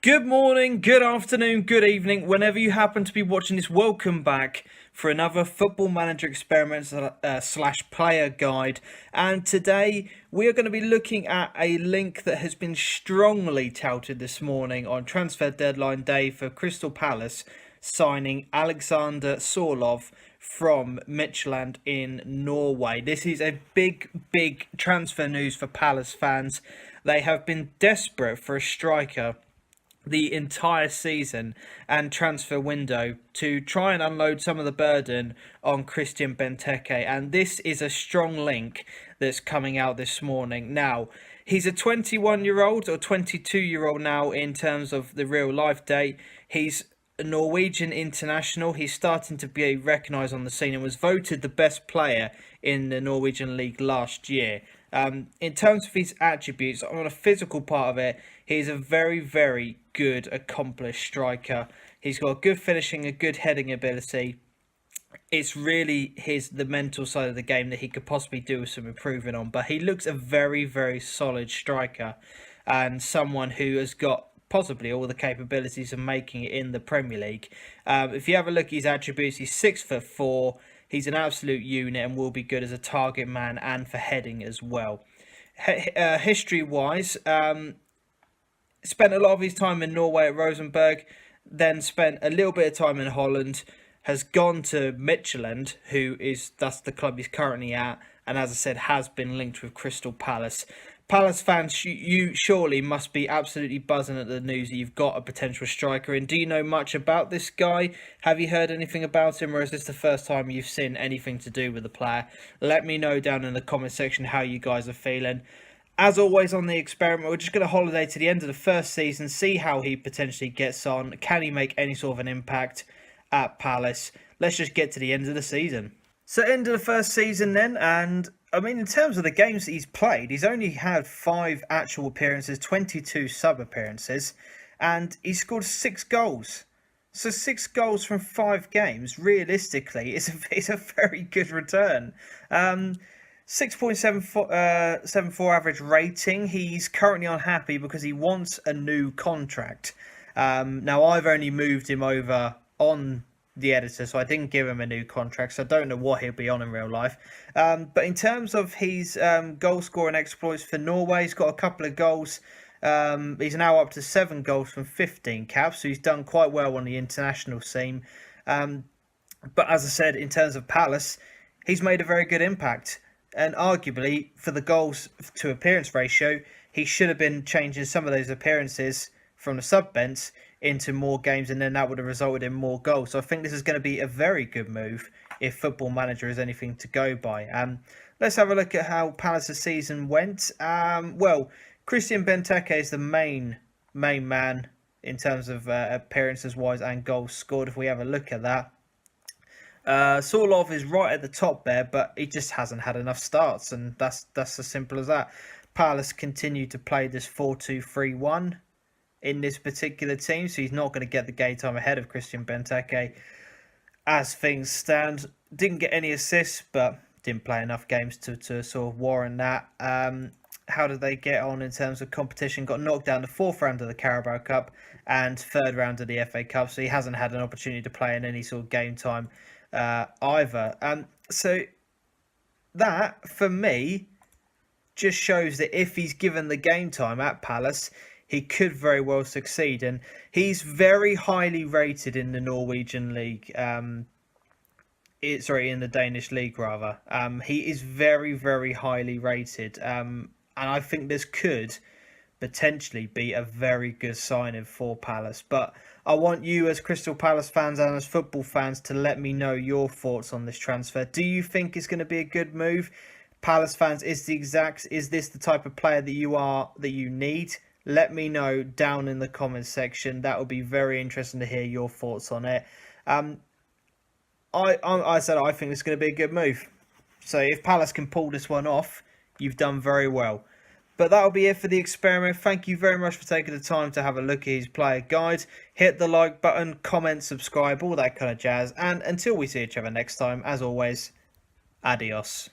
Good morning, good afternoon, good evening, whenever you happen to be watching this. Welcome back for another Football Manager Experiments slash player guide. And today we are going to be looking at a link that has been strongly touted this morning on transfer deadline day for Crystal Palace signing Alexander Sorloth from Midtjylland in Norway. This is a big transfer news for Palace fans. They have been desperate for a striker the entire season and transfer window to try and unload some of the burden on Christian Benteke, and this is a strong link that's coming out this morning. Now, he's a 21-year-old or 22-year-old now in terms of the real life date. He's a Norwegian international. He's starting to be recognised on the scene and was voted the best player in the Norwegian league last year. In terms of his attributes, on a physical part of it, he's a very good, accomplished striker. He's got good finishing, a good heading ability. It's really the mental side of the game that he could possibly do with some improving on. But he looks a very solid striker and someone who has got possibly all the capabilities of making it in the Premier League. If you have a look at his attributes, he's 6'4". He's an absolute unit and will be good as a target man and for heading as well. History-wise, spent a lot of his time in Norway at Rosenborg, then spent a little bit of time in Holland, has gone to Midtjylland, that's the club he's currently at, and as I said, has been linked with Crystal Palace. Palace fans, you surely must be absolutely buzzing at the news that you've got a potential striker in. Do you know much about this guy? Have you heard anything about him, or is this the first time you've seen anything to do with the player? Let me know down in the comment section how you guys are feeling. As always on the experiment, we're just going to holiday to the end of the first season, see how he potentially gets on. Can he make any sort of an impact at Palace? Let's just get to the end of the season. So end of the first season then, and I mean, in terms of the games that he's played, he's only had 5 actual appearances, 22 sub-appearances, and he scored 6 goals. So 6 goals from 5 games, realistically, is a very good return. 6.74 average rating. He's currently unhappy because he wants a new contract. Now, I've only moved him over on the editor, so I didn't give him a new contract, so I don't know what he'll be on in real life. But in terms of his goal scoring exploits for Norway, he's got a couple of goals. He's now up to 7 goals from 15 caps, so he's done quite well on the international scene. But as I said, in terms of Palace, he's made a very good impact. And arguably, for the goals to appearance ratio, he should have been changing some of those appearances from the sub-bench into more games, and then that would have resulted in more goals. So I think this is going to be a very good move if Football Manager is anything to go by. Let's have a look at how Palace's season went. Well, Christian Benteke is the main man in terms of appearances wise and goals scored. If we have a look at that, Sorloth is right at the top there, but he just hasn't had enough starts, and that's as simple as that. Palace continue to play this 4-2-3-1 in this particular team, so he's not going to get the game time ahead of Christian Benteke as things stand. Didn't get any assists, but didn't play enough games to sort of warrant that. How did they get on in terms of competition? Got knocked down the 4th round of the Carabao Cup and 3rd round of the FA Cup, so he hasn't had an opportunity to play in any sort of game time either. So that, for me, just shows that if he's given the game time at Palace, he could very well succeed. And he's very highly rated in the Norwegian league. In the Danish league, rather. He is very highly rated. And I think this could potentially be a very good signing for Palace. But I want you as Crystal Palace fans and as football fans to let me know your thoughts on this transfer. Do you think it's going to be a good move? Palace fans, is this the type of player that you need? Let me know down in the comments section. That would be very interesting to hear your thoughts on it. I said I think it's going to be a good move. So if Palace can pull this one off, you've done very well. But that'll be it for the experiment. Thank you very much for taking the time to have a look at his player guide. Hit the like button, comment, subscribe, all that kind of jazz. And until we see each other next time, as always, adios.